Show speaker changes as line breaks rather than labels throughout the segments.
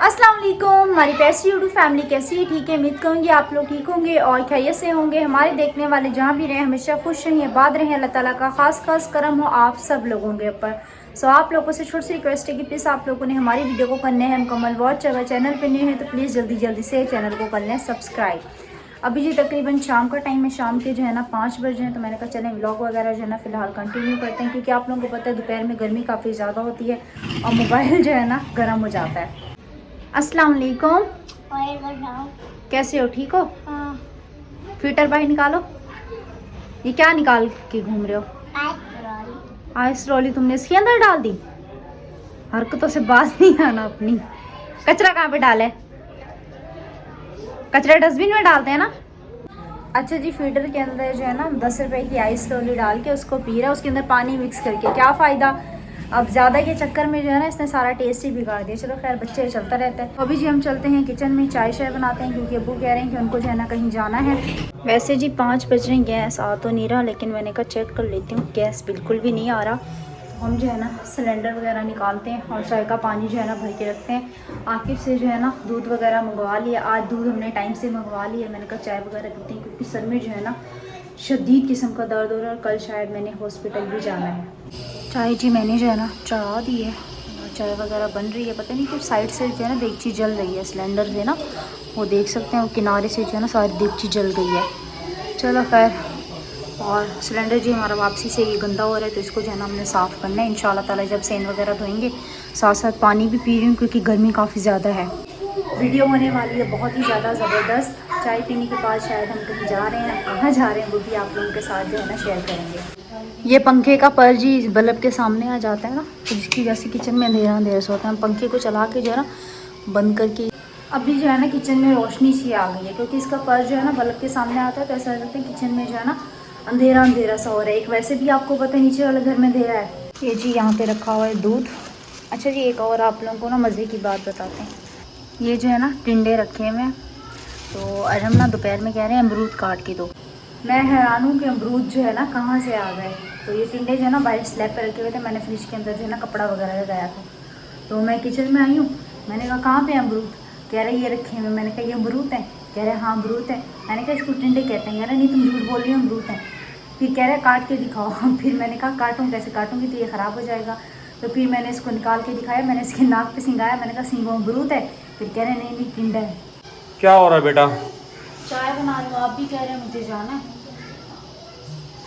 अस्सलाम वालेकुम, हमारी पैसी यूट्यूब फैमिली कैसी है? ठीक है, उम्मीद करूँगी आप लोग ठीक होंगे और खैरियत से होंगे। हमारे देखने वाले जहाँ भी रहें हमेशा खुश रहें, आबाद रहें। अल्लाह ताला का खास करम हो आप सब लोगों के ऊपर। सो आप लोगों से छोटी सी रिक्वेस्ट है कि प्लीज़ आप लोगों ने हमारी वीडियो को करने हैं मुकम्मल वॉच। अगर चैनल पर न्यू है तो प्लीज़ जल्दी से चैनल को कर लें सब्सक्राइब। अभी जी तकरीबन शाम का टाइम है, शाम के जो है ना 5 बजे हैं, तो मैंने कहा चलें व्लॉग वगैरह जो है ना फ़िलहाल कंटिन्यू करते हैं, क्योंकि आप लोगों को पता है दोपहर में गर्मी काफ़ी ज़्यादा होती है और मोबाइल जो है ना गर्म हो जाता है। अस्सलाम वालेकुम, कैसे हो? ठीक हो? फिल्टर बाहर निकालो। ये क्या निकाल के घूम रहे हो? आइस रोली तुमने इसके अंदर डाल दी? हरकतों से बात नहीं आना अपनी। कचरा कहाँ पे डाले? कचरा डस्टबिन में डालते हैं ना। अच्छा जी, फिल्टर के अंदर जो है ना 10 रुपए की आइस रोली डाल के उसको पी रहा है, उसके अंदर पानी मिक्स करके। क्या फ़ायदा, अब ज़्यादा के चक्कर में जो है ना इसने सारा टेस्ट ही बिगाड़ दिया। चलो खैर, बच्चे चलता रहता है। अभी जी हम चलते हैं किचन में, चाय बनाते हैं, क्योंकि अब्बू कह रहे हैं कि उनको जो है ना कहीं जाना है। वैसे जी 5 बज रहे, गैस आ तो नहीं रहा, लेकिन मैंने कहा चेक कर लेती हूँ, गैस बिल्कुल भी नहीं आ रहा। तो हम जो है ना सिलेंडर वगैरह निकालते हैं और चाय का पानी जो है ना भर के रखते हैं। आकिब से जो है ना दूध वगैरह मंगवा लिया, आज दूध हमने टाइम से मंगवा लिया। मैंने कहा चाय वगैरह पीते हैं, क्योंकि सर में जो है ना शदीद किस्म का दर्द हो रहा है और कल शायद मैंने हॉस्पिटल भी जाना है। चाय जी मैंने जो है ना चढ़ा दी है, चाय वगैरह बन रही है। पता नहीं क्यों साइड से जो है ना देगची जल रही है सिलेंडर से ना, वो देख सकते हैं, वो किनारे से जो है ना सारी देगची जल गई है। चलो खैर, और सिलेंडर जी हमारा वापसी से ये गंदा हो रहा है, तो इसको जो है ना हमने साफ़ करना है इंशाल्लाह ताला। जब सेन वगैरह धोएंगे, साथ साथ पानी भी पी रही हूँ, क्योंकि गर्मी काफ़ी ज़्यादा है। वीडियो होने वाली है बहुत ही ज़्यादा ज़बरदस्त। चाय पीने के बाद शायद हम कहीं जा रहे हैं, कहाँ जा रहे हैं वो भी आप लोगों के साथ जो है ना शेयर करेंगे। ये पंखे का पर जी बल्ब के सामने आ जाता है ना, तो जिसकी वजह से किचन में अंधेरा से होता है। हम पंखे को चला के जो है ना बंद करके, अभी जो है ना किचन में रोशनी सी आ गई है, क्योंकि इसका पर जो है ना बल्ब के सामने आता है, तो ऐसा लगता है किचन में जो है ना अंधेरा सा हो रहा है। एक वैसे भी आपको पता है नीचे वाले घर में अंधेरा है। ये जी यहाँ पे रखा हुआ है दूध। अच्छा जी, एक और आप लोगों को ना मज़े की बात बताते हैं। ये जो है ना टिंडे रखे हुए हैं, तो आज हम ना दोपहर में कह रहे हैं अमरूद काट के दो। मैं हैरान हूँ कि अमरूद जो है ना कहाँ से आ गए। तो ये टिंडे जो है ना बाहर स्लैब पर रखे हुए थे, मैंने फ्रिज के अंदर जो है ना कपड़ा वगैरह लगाया था। तो मैं किचन में आई हूँ, मैंने कहा कहाँ पे अमरूद? कह रहे ये रखे हुए। मैंने कहा ये अमरूद है? कह रहे हाँ अमरूद है। मैंने कहा इसको टिंडे कहते हैं। कह रहे नहीं तुम झूठ बोल रही हो, अमरूद है। फिर कह रहे काट के दिखाओ। फिर मैंने कहा काटूँ कैसे? काटूँगी तो ये ख़राब हो जाएगा। तो फिर मैंने इसको निकाल के दिखाया, मैंने इसके नाक पे सिंगाया, मैंने कहा सिंगो अमरूद है। फिर कह रहे नहीं टिंडा है।
क्या हो रहा है बेटा?
चाय बना रही हूँ, आप भी कह रहे हैं मुझे जाना है।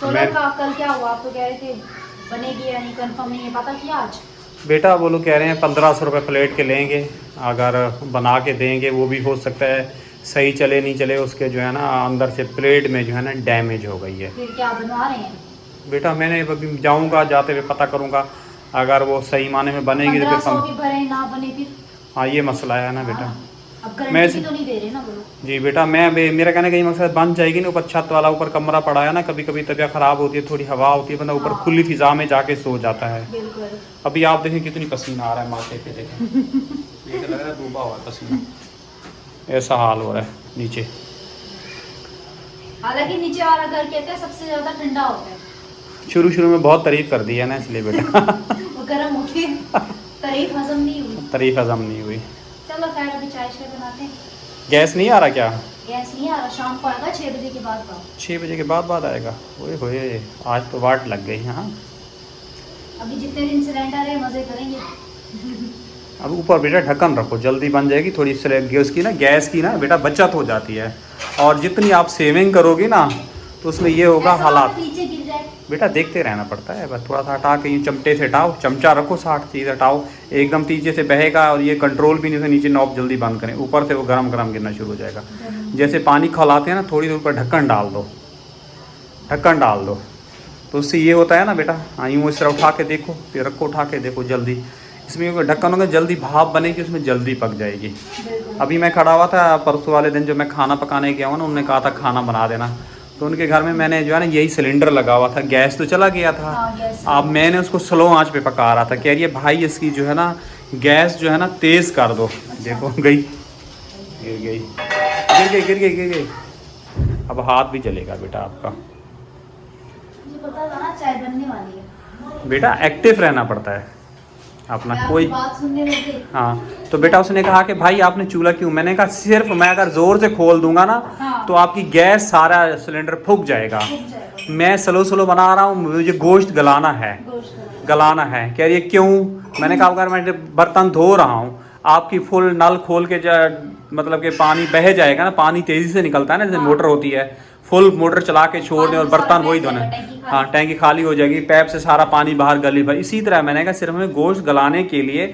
सोलर का कल क्या हुआ? आप तो कह रहे थे बनेगी या नहीं, कंफर्म नहीं है, पता किया आज?
बेटा वो लोग कह रहे हैं 1500 रुपये प्लेट के लेंगे, अगर बना के देंगे। वो भी हो सकता है सही चले नहीं चले, उसके जो है ना अंदर से प्लेट में जो है ना डैमेज हो गई है।
फिर क्या बनवा रहे हैं?
बेटा मैंने अभी जाऊंगा, जाते हुए पता करूंगा, अगर वो सही माने में बनेगी तो
1500
फिर
भी भरे ना बने फिर?
हाँ ये मसला है ना बेटा।
अब
मैं
गारंटी भी तो नहीं दे रहे ना वो लोग।
जी बेटा, मेरा कहने का ये मकसद बन जाएगी ना, ऊपर छत वाला ऊपर कमरा पड़ा है ना, कभी कभी तबीयत ख़राब होती है, थोड़ी हवा होती है, बंदा ऊपर खुली फिजा में जाके सो जाता है।
बिल्कुल।
अभी आप देखें कितनी पसीना आ रहा है माथे पे, देखें ये तो लग रहा है डूबा हुआ है पसीना, ऐसा हाल हो रहा है नीचे।
हालांकि नीचे वाला घर कहते हैं सबसे ज्यादा ठंडा होता है।
शुरू में बहुत तारीफ कर दी है ना, इसलिए बेटा
वो गर्म होती है, तारीफ हजम नहीं हुई।
तारीफ हजम नहीं हुई।
चलो खैर, अभी चाय बनाते हैं।
गैस नहीं आ रहा क्या?
गैस नहीं आ रहा, शाम को आएगा 6 बजे के बाद।
6 बजे के बाद आएगा? ओए होए, आज तो वाट लग गई। हाँ
अभी जितने दिन सिलेंडर है मजे करेंगे।
अब ऊपर बेटा ढक्कन रखो, जल्दी बन जाएगी। थोड़ी गैस की ना बेटा बचत हो जाती है, और जितनी आप सेविंग करोगी ना तो उसमें ये होगा हालात।
नीचे गिर जाए
बेटा देखते रहना पड़ता है, बस थोड़ा सा हटा के यूँ चमटे से हटाओ, चमचा रखो 60 चीज़ हटाओ, एकदम तेज़ी से बहेगा, और ये कंट्रोल भी नहीं से नीचे नॉब जल्दी बंद करें, ऊपर से वो गरम गिरना शुरू हो जाएगा। जैसे पानी खौलाते हैं ना, थोड़ी देर ऊपर ढक्कन डाल दो, तो उससे ये होता है ना बेटा। हाँ यूँ इस तरह उठा के देखो, फिर रखो उठा के देखो, जल्दी इसमें ढक्कन होगा, जल्दी भाप बनेगी, उसमें जल्दी पक जाएगी। अभी मैं खड़ा हुआ था परसों वाले दिन, जो मैं खाना पकाने गया हूँ ना, उन्होंने कहा था खाना बना देना, तो उनके घर में मैंने जो है ना यही सिलेंडर लगा हुआ था, गैस तो चला गया था। अब मैंने उसको स्लो आंच पे पका रहा था, कह रही है भाई इसकी जो है ना गैस जो है ना तेज़ कर दो। देखो गिर गई। अब हाथ भी जलेगा बेटा आपका।
मुझे पता था ना चाय बनने वाली है।
बेटा एक्टिव रहना पड़ता है, अपना
मैं
कोई
आपकी बात सुनने लगे।
हाँ। तो बेटा उसने कहा कि भाई आपने चूल्हा क्यों, मैंने कहा सिर्फ मैं अगर ज़ोर से खोल दूंगा ना
हाँ।
तो आपकी गैस सारा सिलेंडर फूक जाएगा।
फूक जाएगा।
मैं स्लो स्लो बना रहा हूँ, मुझे गोश्त गलाना है,
गोश्त
गलाना है। कह रही है क्यों? मैंने कहा अगर मैं बर्तन धो रहा हूँ, आपकी फुल नल खोल के मतलब कि पानी बह जाएगा ना, पानी तेज़ी से निकलता है ना, जैसे
हाँ।
मोटर होती है, फुल मोटर चला के छोड़ दें और
पानी सारा
बर्तन वही
बह
धोने।
जाएगा, टैंकी खाली।
हाँ, टैंकी खाली हो जाएगी, पैप से सारा पानी बाहर गली भर। इसी तरह मैंने कहा सिर्फ हमें गोश्त गलाने के लिए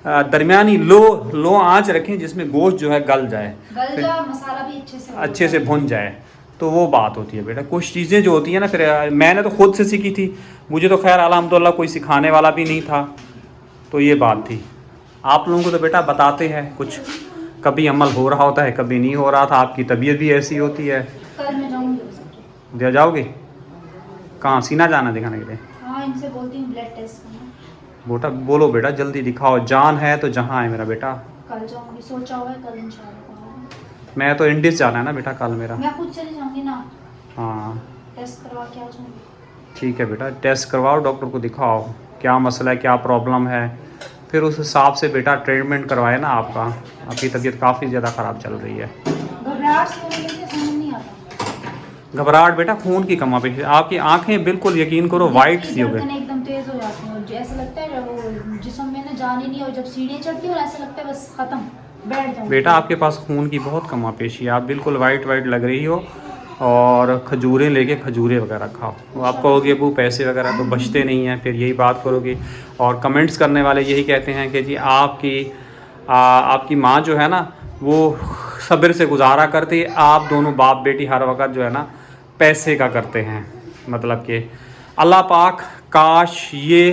दरमियानी लो आंच रखें जिसमें गोश्त जो है गल जाए,
गल जाए, मसाला भी
अच्छे से भुन जाए। तो वो बात होती है बेटा, कुछ चीज़ें जो होती हैं ना, फिर मैंने तो खुद से सीखी थी, मुझे तो खैर अल्हम्दुलिल्लाह कोई सिखाने वाला भी नहीं था। तो ये बात थी। आप लोगों को तो बेटा बताते हैं, कुछ कभी अमल हो रहा होता है, कभी नहीं हो रहा था। आपकी तबीयत भी ऐसी होती है।
कल मैं जाऊंगी।
दे जाओगे कहाँ? सीना जाना दिखाने के लिए?
हाँ, इनसे बोलती हूँ ब्लड टेस्ट करना।
बेटा बोलो बेटा जल्दी दिखाओ, जान है तो जहाँ है मेरा बेटा।
कल जाऊंगी, सोचा हुआ है कल इंशाल्लाह।
मैं तो इंडिस जाना है ना बेटा कल मेरा।
मैं खुद चली जाऊंगी ना,
हाँ
टेस्ट करवा के आ जाऊंगी।
ठीक है बेटा, टेस्ट करवाओ, डॉक्टर को दिखाओ क्या मसला है, क्या प्रॉब्लम है, फिर उस हिसाब से बेटा ट्रीटमेंट करवाए ना आपका। आपकी तबीयत काफ़ी ज़्यादा ख़राब चल रही है।
घबराहट से हो रही है, समझ नहीं आता।
घबराहट बेटा खून की कमी पे, आपकी आंखें बिल्कुल यकीन करो वाइट सी हो गई।
धड़कनें एकदम तेज हो जाती हैं और ऐसा लगता है वो जिस्म में ना जान ही नहीं, और जब सीढ़ियाँ चढ़ती हो ऐसा लगता है बस खत्म, बैठ जाऊँ।
बेटा आपके पास खून की बहुत कमी पेशी है, आप बिल्कुल वाइट लग रही हो। और खजूरें लेके खजूरें वगैरह खाओ। वो आप कहोगे अबू पैसे वगैरह तो बचते नहीं हैं, फिर यही बात करोगे। और कमेंट्स करने वाले यही कहते हैं कि जी आपकी माँ जो है ना वो सब्र से गुजारा करती है, आप दोनों बाप बेटी हर वक्त जो है ना पैसे का करते हैं। मतलब कि अल्लाह पाक काश ये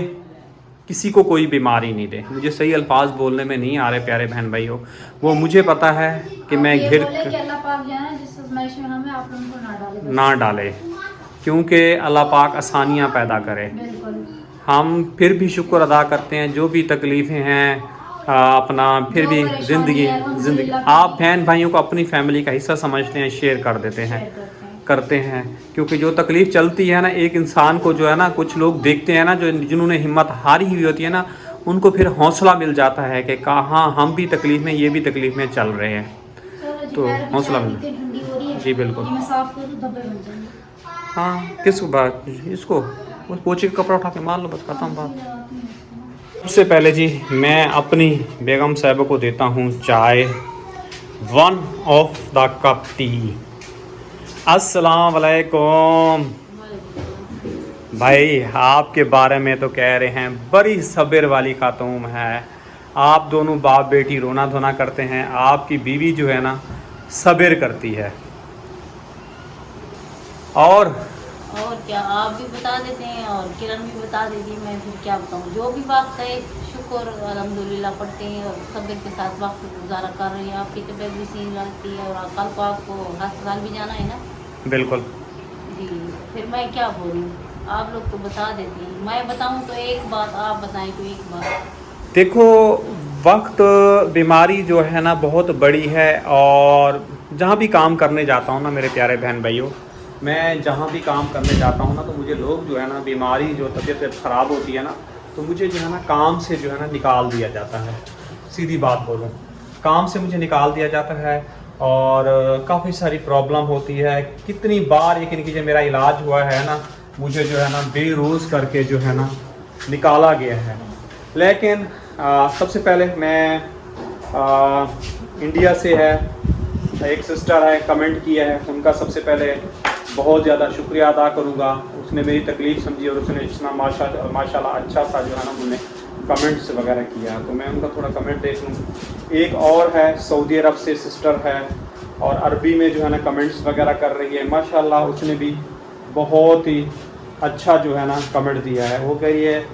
किसी को कोई बीमारी नहीं दे। मुझे सही अल्फाज बोलने में नहीं आ रहे प्यारे बहन भाइयों, वो मुझे पता है कि मैं घिर
अल्लाह पाक जो है ना जिस आज़माइश में हमें आप लोगों को
ना डाले, क्योंकि अल्लाह पाक आसानियाँ पैदा करे।
बिल्कुल।
हम फिर भी शुक्र अदा करते हैं जो भी तकलीफ़ें हैं अपना, फिर भी ज़िंदगी आप बहन भाइयों को अपनी फैमिली का हिस्सा समझते हैं, शेयर कर देते हैं, करते हैं। क्योंकि जो तकलीफ़ चलती है ना एक इंसान को जो है ना, कुछ लोग देखते हैं ना जो जिन्होंने हिम्मत हारी हुई होती है ना, उनको फिर हौसला मिल जाता है कि कहाँ हम भी तकलीफ़ में, ये भी तकलीफ़ में चल रहे हैं, तो हौसला मिल। जी बिल्कुल। हाँ किस बात, इसको उस पोछे का कपड़ा उठा के मार लो, बस खत्म बात। सबसे पहले जी मैं अपनी बेगम साहिबा को देता हूँ चाय, 1 ऑफ द कप टी। अस्सलाम वालेकुम। भाई आपके बारे में तो कह रहे हैं बड़ी सब्र वाली खातून है, आप दोनों बाप बेटी रोना धोना करते हैं, आपकी बीवी जो है ना सब्र करती है। और
क्या आप भी बता देते हैं और किरण भी बता देती है, मैं फिर क्या बताऊँ। जो भी बात कहे शुक्र अल्हम्दुलिल्लाह पढ़ते हैं और सब्र के साथ वक्त गुजारा कर रही हैं। आपकी तबीयत भी सही रहती है और कल को आपको अस्पताल भी जाना है ना।
बिल्कुल
जी, फिर मैं क्या बोलूँ, आप लोग तो बता देती हैं, मैं बताऊँ तो एक बात, आप बताएं तो एक बात।
देखो वक्त बीमारी जो है ना बहुत बड़ी है, और जहाँ भी काम करने जाता हूँ ना मेरे प्यारे बहन भाइयों, मैं जहाँ भी काम करने जाता हूँ ना तो मुझे लोग जो है ना बीमारी जो तबीयत ख़राब होती है ना तो मुझे जो है ना काम से जो है ना निकाल दिया जाता है। सीधी बात बोलूँ, काम से मुझे निकाल दिया जाता है और काफ़ी सारी प्रॉब्लम होती है। कितनी बार यकीन कीजिए मेरा इलाज हुआ है ना, मुझे जो है ना बेरोज़ करके जो है ना निकाला गया है। लेकिन सबसे पहले मैं इंडिया से है एक सिस्टर है, कमेंट किया है, उनका सबसे पहले बहुत ज़्यादा शुक्रिया अदा करूँगा। उसने मेरी तकलीफ़ समझी और उसने इतना माशाल्लाह अच्छा सा जो है ना उन्होंने कमेंट्स वगैरह किया, तो मैं उनका थोड़ा कमेंट देख लूँ। एक और है सऊदी अरब से सिस्टर है और अरबी में जो है ना कमेंट्स वगैरह कर रही है, माशाल्लाह उसने भी बहुत ही अच्छा जो है ना कमेंट दिया है। वो कह रही है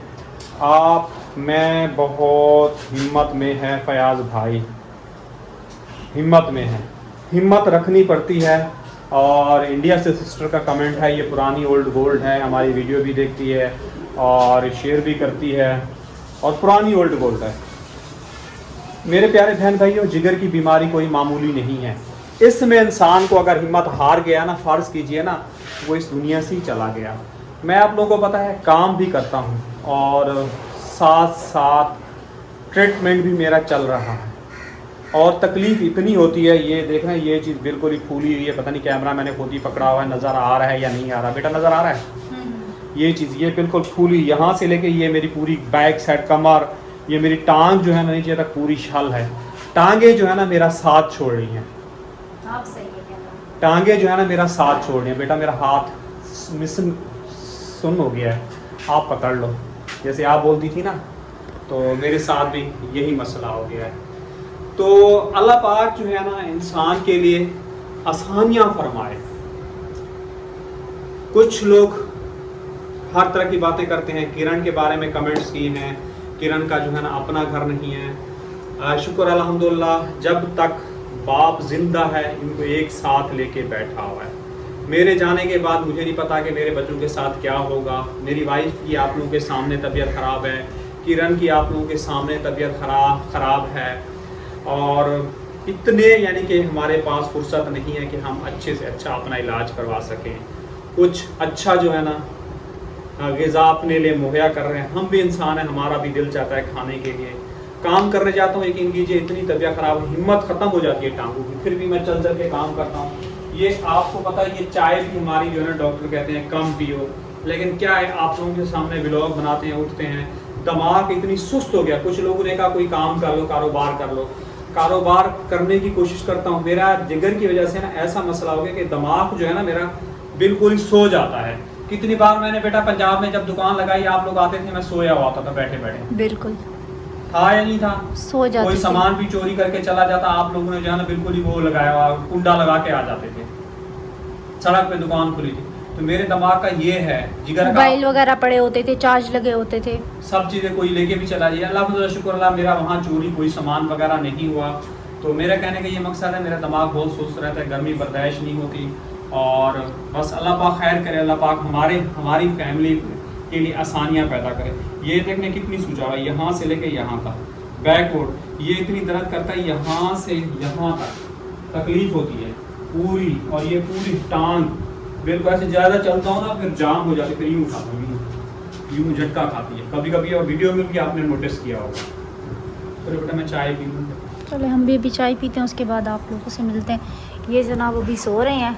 आप मैं बहुत हिम्मत में है फयाज़ भाई, हिम्मत में है, हिम्मत रखनी पड़ती है। और इंडिया से सिस्टर का कमेंट है, ये पुरानी ओल्ड गोल्ड है, हमारी वीडियो भी देखती है और शेयर भी करती है और पुरानी ओल्ड गोल्ड है। मेरे प्यारे बहन भाइयों, जिगर की बीमारी कोई मामूली नहीं है। इसमें इंसान को अगर हिम्मत हार गया ना, फ़र्ज़ कीजिए ना वो इस दुनिया से ही चला गया। मैं आप लोगों को पता है काम भी करता हूँ और साथ साथ ट्रीटमेंट भी मेरा चल रहा है और तकलीफ़ इतनी होती है। ये देख रहे हैं ये चीज़ बिल्कुल ही फूली हुई है, पता नहीं कैमरा मैंने खुद ही पकड़ा हुआ है, नज़र आ रहा है या नहीं आ रहा। बेटा नज़र आ रहा है ये चीज़, ये बिल्कुल फूली, यहाँ से लेके ये मेरी पूरी बैक साइड कमर, ये मेरी टांग जो है ना नीचे तक पूरी छल है। टांगे जो है ना मेरा साथ छोड़ रही हैं,
आप सही है।
टांगे जो है ना मेरा साथ छोड़ रही हैं। बेटा मेरा हाथ मिशन सुन हो गया है, आप पकड़ लो। जैसे आप बोलती थी ना, तो मेरे साथ भी यही मसला हो गया है। तो अल्लाह पाक जो है ना इंसान के लिए आसानियाँ फरमाए। कुछ लोग हर तरह की बातें करते हैं, किरण के बारे में कमेंट्स किए हैं, किरण का जो है ना अपना घर नहीं है। शुक्र अल्हम्दुलिल्लाह जब तक बाप जिंदा है इनको एक साथ लेके बैठा हुआ है। मेरे जाने के बाद मुझे नहीं पता कि मेरे बच्चों के साथ क्या होगा। मेरी वाइफ की आप लोगों के सामने तबीयत ख़राब है, किरण की आप लोगों के सामने तबीयत ख़राब है और इतने यानी कि हमारे पास फुर्सत नहीं है कि हम अच्छे से अच्छा अपना इलाज करवा सकें। कुछ अच्छा जो है ना ग़िज़ा अपने लिए मुहैया कर रहे हैं। हम भी इंसान हैं, हमारा भी दिल चाहता है खाने के लिए। काम करने जाता हूँ, यकीन कीजिए इतनी तबीयत ख़राब, हिम्मत ख़त्म हो जाती है टांगों की, फिर भी मैं चल चल के काम करता हूँ। ये आपको पता है, ये चाय भी हमारी जो है ना डॉक्टर कहते हैं कम पियो, लेकिन क्या है आप लोगों के सामने व्लॉग बनाते हैं, उठते हैं, दिमाग इतनी सुस्त हो गया। कुछ लोगों ने कहा कोई काम कर लो, कारोबार कर लो। कारोबार करने की कोशिश करता हूँ, मेरा जिगर की वजह से ना ऐसा मसला हो गया कि दिमाग जो है ना मेरा बिल्कुल ही सो जाता है। कितनी बार मैंने बेटा पंजाब में जब दुकान लगाई, आप लोग आते थे, मैं सोया हुआ था बैठे बैठे।
बिल्कुल
था या नहीं था?
सो जाते
कोई
थे।
सामान भी चोरी करके चला जाता, आप लोगों ने जो है ना बिल्कुल ही वो लगाया हुआ, कुंडा लगा के आ जाते थे। सड़क पे दुकान खुली थी, तो मेरे दिमाग का ये है जिगर का,
मोबाइल वगैरह पड़े होते थे, चार्ज लगे होते थे,
सब चीज़ें कोई लेके भी चला जाए। अल्लाह शुक्र अल्लाह मेरा वहाँ चोरी कोई सामान वगैरह नहीं हुआ। तो मेरा कहने का ये मकसद है, मेरा दिमाग बहुत सुस्त रहता है, गर्मी बर्दाश्त नहीं होती और बस अल्लाह पाक खैर करे, अल्लाह पाक हमारी फैमिली के लिए आसानियाँ पैदा करे। ये देखने कितनी सूझा हुआ है, यहाँ से लेके यहाँ तक बैकवर्ड, ये इतनी दर्द करता है, यहाँ से यहाँ तक तकलीफ होती है पूरी, और ये पूरी टांग बिल्कुल ऐसे ज़्यादा चलता हूँ ना फिर जाम हो जाती है, फिर यूँ खाता हूँ, यूँ झटका खाती है कभी कभी, और वीडियो में भी आपने नोटिस किया होगा। तो बेटा मैं चाय पी लूँ।
चलो हम भी अभी चाय पीते हैं, उसके बाद आप लोगों से मिलते हैं। ये जनाब अभी सो रहे हैं।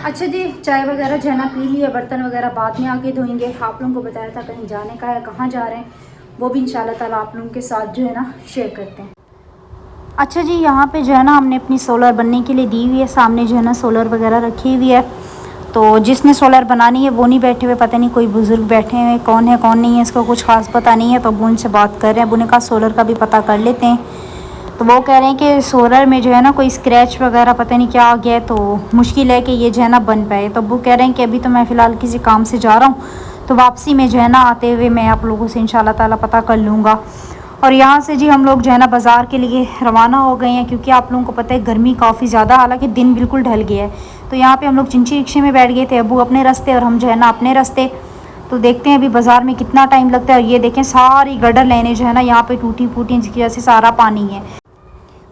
अच्छा जी, चाय वगैरह जो है ना पी लिया, बर्तन वगैरह बाद में आके धोएंगे। आप लोगों को बताया था कहीं जाने का है, कहाँ जा रहे हैं वो भी इंशाल्लाह ताला आप लोगों के साथ जो है ना शेयर करते हैं। अच्छा जी, यहाँ पे जो है ना हमने अपनी सोलर बनने के लिए दी हुई है, सामने जो है ना सोलर वगैरह रखी हुई है। तो जिसने सोलर बनानी है वो नहीं बैठे हुए, पता नहीं कोई बुज़ुर्ग बैठे हुए, कौन है कौन नहीं है इसको कुछ खास पता नहीं है। तो अब उनसे बात कर रहे हैं, अब उन्हें कहा सोलर का भी पता कर लेते हैं। तो वो कह रहे हैं कि सोलर में जो है ना कोई स्क्रैच वगैरह पता नहीं क्या आ गया है, तो मुश्किल है कि ये जो है ना बन पाए। तो वो कह रहे हैं कि अभी तो मैं फ़िलहाल किसी काम से जा रहा हूँ, तो वापसी में जो है ना आते हुए मैं आप लोगों से इंशाल्लाह ताला पता कर लूँगा। और यहाँ से जी हम लोग जो है ना बाज़ार के लिए रवाना हो गए हैं, क्योंकि आप लोगों को पता है गर्मी काफ़ी ज़्यादा, हालांकि दिन बिल्कुल ढल गया है। तो यहाँ पे हम लोग चिंची रिक्शे में बैठ गए थे, अबू अपने रास्ते और हम जो है ना अपने रास्ते। तो देखते हैं अभी बाज़ार में कितना टाइम लगता है। और ये देखें सारी गटर लाइनें जो है ना यहाँ पे टूटी फूटी, जिसकी वजह से सारा पानी है।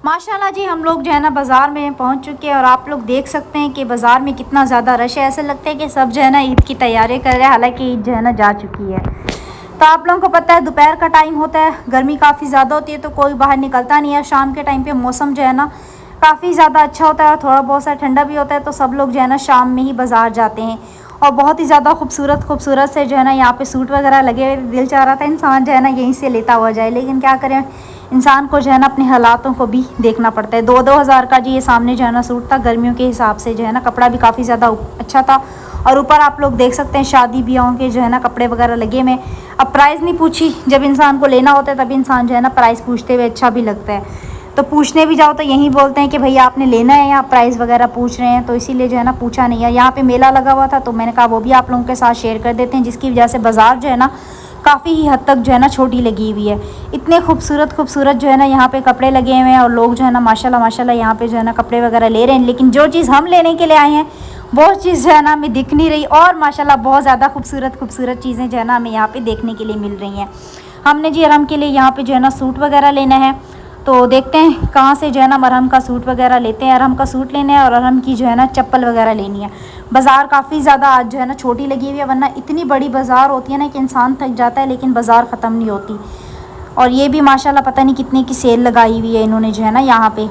माशाल्लाह जी हम लोग जो है ना बाज़ार में पहुँच चुके हैं और आप लोग देख सकते हैं कि बाज़ार में कितना ज़्यादा रश है। ऐसा लगता है कि सब जो है ना ईद की तैयारी कर रहे हैं, हालाँकि ईद जो है ना जा चुकी है। तो आप लोगों को पता है दोपहर का टाइम होता है, गर्मी काफ़ी ज़्यादा होती है, तो कोई बाहर निकलता नहीं है। शाम के टाइम पे मौसम जो है ना काफ़ी ज़्यादा अच्छा होता है और थोड़ा बहुत सा ठंडा भी होता है, तो सब लोग जो है ना शाम में ही बाज़ार जाते हैं। और बहुत ही ज़्यादा खूबसूरत से जो है ना यहाँ पे सूट वगैरह लगे हुए, दिल चाह रहा था इंसान जो है ना यहीं से लेता हुआ जाए, लेकिन क्या करें, इंसान को जो है ना अपने हालातों को भी देखना पड़ता है। 2-2 हज़ार का जी ये सामने जो है ना सूट था, गर्मियों के हिसाब से जो है ना कपड़ा भी काफ़ी ज़्यादा अच्छा था। और ऊपर आप लोग देख सकते हैं शादी ब्याहों के जो है ना कपड़े वगैरह लगे में। अब प्राइस नहीं पूछी, जब इंसान को लेना होता है तभी इंसान जो है ना प्राइस पूछते हुए अच्छा भी लगता है। तो पूछने भी जाओ तो यही बोलते हैं कि भैया आपने लेना है या प्राइस वगैरह पूछ रहे हैं, तो इसीलिए जो है ना पूछा नहीं है। यहाँ पे मेला लगा हुआ था, तो मैंने कहा वो भी आप लोगों के साथ शेयर कर देते हैं, जिसकी वजह से बाज़ार जो है ना काफ़ी ही हद तक जो है ना छोटी लगी हुई है। इतने खूबसूरत जो है ना यहाँ पे कपड़े लगे हुए हैं और लोग जो है ना माशाल्लाह यहाँ पे जो है ना कपड़े वगैरह ले रहे हैं। लेकिन जो चीज़ हम लेने के लिए आए हैं वो चीज़ जो है ना हमें दिख नहीं रही, और माशाल्लाह बहुत ज़्यादा खूबसूरत चीज़ें जो है ना हमें यहाँ पे देखने के लिए मिल रही हैं। हमने जी अरहम के लिए यहाँ पे जो है ना सूट वगैरह लेना है, तो देखते हैं कहाँ से जो है ना अरहम का सूट वगैरह लेते हैं। अरहम का सूट लेना है और अरहम की जो है ना चप्पल वगैरह लेनी है। बाज़ार काफ़ी ज़्यादा आज जो है ना छोटी लगी हुई है, वरना इतनी बड़ी बाज़ार होती है ना कि इंसान थक जाता है, लेकिन बाज़ार ख़त्म नहीं होती। और ये भी माशाल्लाह पता नहीं कितने की सेल लगाई हुई है इन्होंने जो है ना यहाँ पे।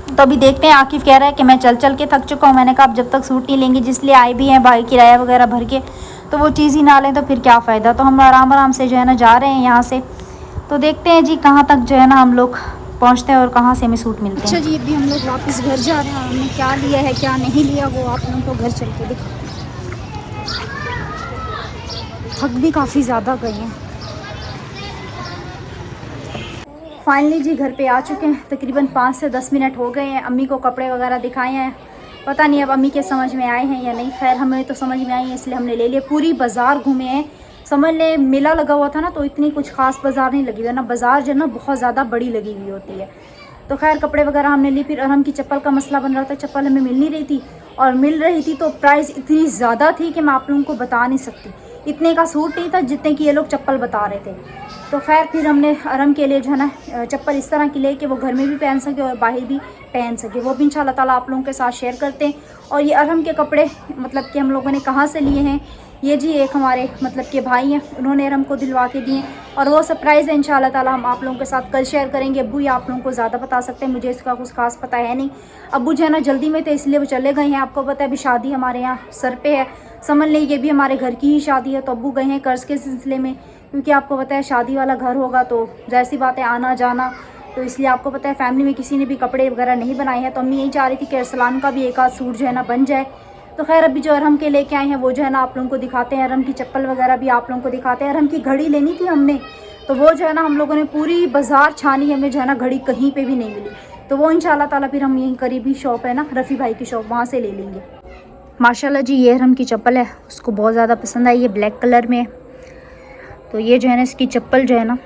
तो अभी देखते हैं। आकिफ़ कह रहा है कि मैं चल चल के थक चुका हूँ। मैंने कहा आप जब तक सूट नहीं लेंगे, जिसलिए आए भी हैं भाई किराया वगैरह भर के, तो वो चीज़ ही ना लें तो फिर क्या फ़ायदा। तो हम आराम आराम से जो है ना जा रहे हैं यहाँ से। तो देखते हैं जी कहाँ तक जो है ना हम लोग पहुँचते हैं और कहाँ से हमें सूट मिलते हैं। अच्छा जी, अभी हम लोग वापस घर जा रहे हैं। हमने क्या लिया है क्या नहीं लिया वो आप लोगों को घर चल के दिखाते हैं। थक भी काफ़ी ज़्यादा गए हैं। फाइनली जी घर पे आ चुके हैं। तकरीबन 5 से 10 मिनट हो गए हैं। अम्मी को कपड़े वगैरह दिखाए हैं। पता नहीं अब अम्मी के समझ में आए हैं या नहीं। खैर हमें तो समझ में आई है इसलिए हमने ले लिए। पूरी बाज़ार घूमे हैं। समझ ले मेला लगा हुआ था ना, तो इतनी कुछ खास बाज़ार नहीं लगी हुई है ना। बाज़ार जो है ना बहुत ज़्यादा बड़ी लगी हुई होती है। तो खैर कपड़े वगैरह हमने ली। फिर अरहम की चप्पल का मसला बन रहा था। चप्पल हमें मिल नहीं रही थी, और मिल रही थी तो प्राइस इतनी ज़्यादा थी कि मैं आप लोगों को बता नहीं सकती। इतने का सूट नहीं था जितने की ये लोग चप्पल बता रहे थे। तो खैर फिर हमने अरहम के लिए जो है ना चप्पल इस तरह की ले कि वो घर में भी पहन सके और बाहर भी पहन सके। वो भी इंशाल्लाह ताला आप लोगों के साथ शेयर करते हैं। और ये अरहम के कपड़े मतलब कि हम लोगों ने कहाँ से लिए हैं, ये जी एक हमारे मतलब के भाई हैं, उन्होंने अरहम को दिलवा के दिए। और वो सरप्राइज़ है इंशाल्लाह ताला हम आप लोगों के साथ कल शेयर करेंगे। अब्बू ये आप लोगों को ज़्यादा बता सकते हैं, मुझे इसका कुछ खास पता है नहीं। अब्बू जो है ना जल्दी में थे इसलिए वो चले गए हैं। आपको पता है अभी शादी हमारे यहाँ सर पे है। समझ लें ये भी हमारे घर की ही शादी है। तो अब्बू गए हैं कर्ज़ के सिलसिले में, क्योंकि आपको पता है शादी वाला घर होगा तो ज़ाहिर सी बात है आना जाना। तो इसलिए आपको पता है फैमिली में किसी ने भी कपड़े वगैरह नहीं बनाए हैं। तो अम्मी यही चाह रही थी कि अरसलान का भी एक आध सूट जो है ना बन जाए। तो खैर अभी जो अरहम के लेके आए हैं वो जो है ना आप लोगों को दिखाते हैं। अरहम की चप्पल वगैरह भी आप लोगों को दिखाते हैं। अरहम की घड़ी लेनी थी हमने, तो वो जो है ना हम लोगों ने पूरी बाज़ार छानी, हमें जो है ना घड़ी कहीं पे भी नहीं मिली। तो वो इंशाल्लाह ताला फिर हम यहीं करीबी शॉप है ना रफ़ी भाई की शॉप, वहाँ से ले लेंगे। माशाल्लाह जी ये अरहम की चप्पल है, उसको बहुत ज़्यादा पसंद आई। ये ब्लैक कलर में। तो ये जो है ना इसकी चप्पल जो है ना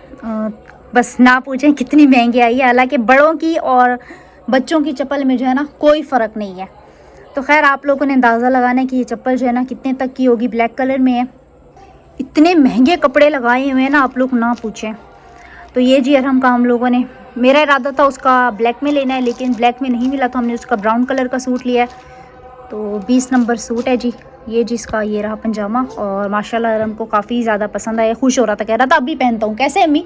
बस ना पूछें कितनी महंगी आई है। हालांकि बड़ों की और बच्चों की चप्पल में जो है ना कोई फ़र्क नहीं है। तो खैर आप लोगों ने अंदाज़ा लगाना है कि ये चप्पल जो है ना कितने तक की होगी। ब्लैक कलर में है। इतने महंगे कपड़े लगाए हुए हैं ना आप लोग ना पूछें। तो ये जी अरहम का हम लोगों ने, मेरा इरादा था उसका ब्लैक में लेना है लेकिन ब्लैक में नहीं मिला, तो हमने उसका ब्राउन कलर का सूट लिया है। तो 20 नंबर सूट है जी ये, जिसका ये रहा पंजामा। और माशाल्लाह अरहम को काफ़ी ज़्यादा पसंद आया। खुश हो रहा था, कह रहा था अभी पहनता हूँ। कैसे अम्मी?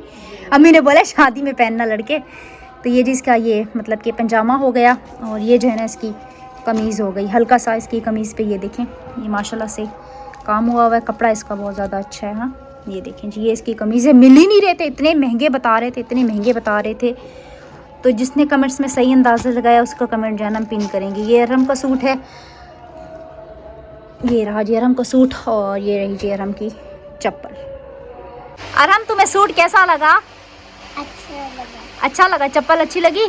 अम्मी ने बोला शादी में पहनना लड़के। तो ये जिसका ये मतलब कि पंजामा हो गया। और ये जो है ना इसकी कमीज़ हो गई। हल्का सा इसकी कमीज़ पे ये देखें, ये माशाल्लाह से काम हुआ हुआ है। कपड़ा इसका बहुत ज़्यादा अच्छा है। हाँ ये देखें जी, ये इसकी कमीज़ है। मिल ही नहीं रहे थे, इतने महंगे बता रहे थे, इतने महंगे बता रहे थे। तो जिसने कमेंट्स में सही अंदाज़ा लगाया उसका कमेंट जो है ना हम पिन करेंगे। ये अरहम का सूट है। ये रहा जी अरहम का सूट, और ये रही जी अरहम की चप्पल। अरहम तुम्हें सूट कैसा लगा? अच्छा लगा। चप्पल अच्छी लगी?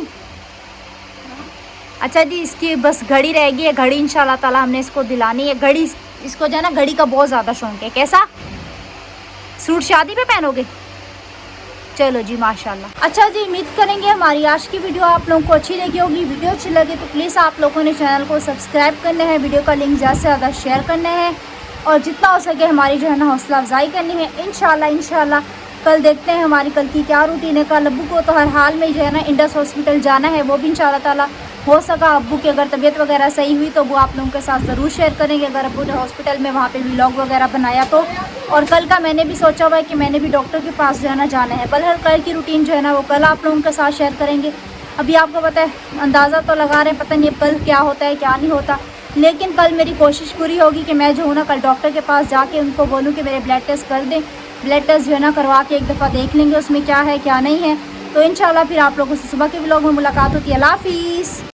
अच्छा जी इसकी बस घड़ी रहेगी। है घड़ी इंशाल्लाह ताला हमने इसको दिलानी है। घड़ी इसको जो है ना घड़ी का बहुत ज़्यादा शौक है। कैसा सूट शादी पे पहनोगे? चलो जी माशाल्लाह। अच्छा जी उम्मीद करेंगे हमारी आज की वीडियो आप लोगों को अच्छी लगी होगी। वीडियो अच्छी लगे तो प्लीज़ आप लोगों ने चैनल को सब्सक्राइब करना है, वीडियो का लिंक ज़्यादा से ज़्यादा शेयर करना है, और जितना हो सके हमारी जो है ना हौसला अफजाई करनी है। इंशाल्लाह कल देखते हैं हमारी कल की क्या रूटीन है। कल अब्बू को तो हर हाल में जो है ना इंडस हॉस्पिटल जाना है। वो भी इंशाल्लाह ताला हो सका अब्बू की अगर तबीयत वगैरह सही हुई तो वो आप लोगों के साथ ज़रूर शेयर करेंगे। अगर अब्बू ने हॉस्पिटल में वहाँ पे व्लॉग वगैरह बनाया तो। और कल का मैंने भी सोचा हुआ है कि मैंने भी डॉक्टर के पास जो है ना जाना है। बहरहाल कल की रूटीन जो है ना वो कल आप लोगों के साथ शेयर करेंगे। अभी आपको पता है अंदाज़ा तो लगा रहे हैं, पता नहीं कल क्या होता है क्या नहीं होता, लेकिन कल मेरी कोशिश पूरी होगी कि मैं जो हूँ ना कल डॉक्टर के पास जाके उनको बोलूँ कि मेरे ब्लड टेस्ट कर दें। ब्लड टेस्ट जो है ना करवा के एक दफ़ा देख लेंगे उसमें क्या है क्या नहीं है। तो इंशाल्लाह फिर आप लोगों से सुबह के व्लॉग में मुलाकात होती है। अल्लाह हाफिज़।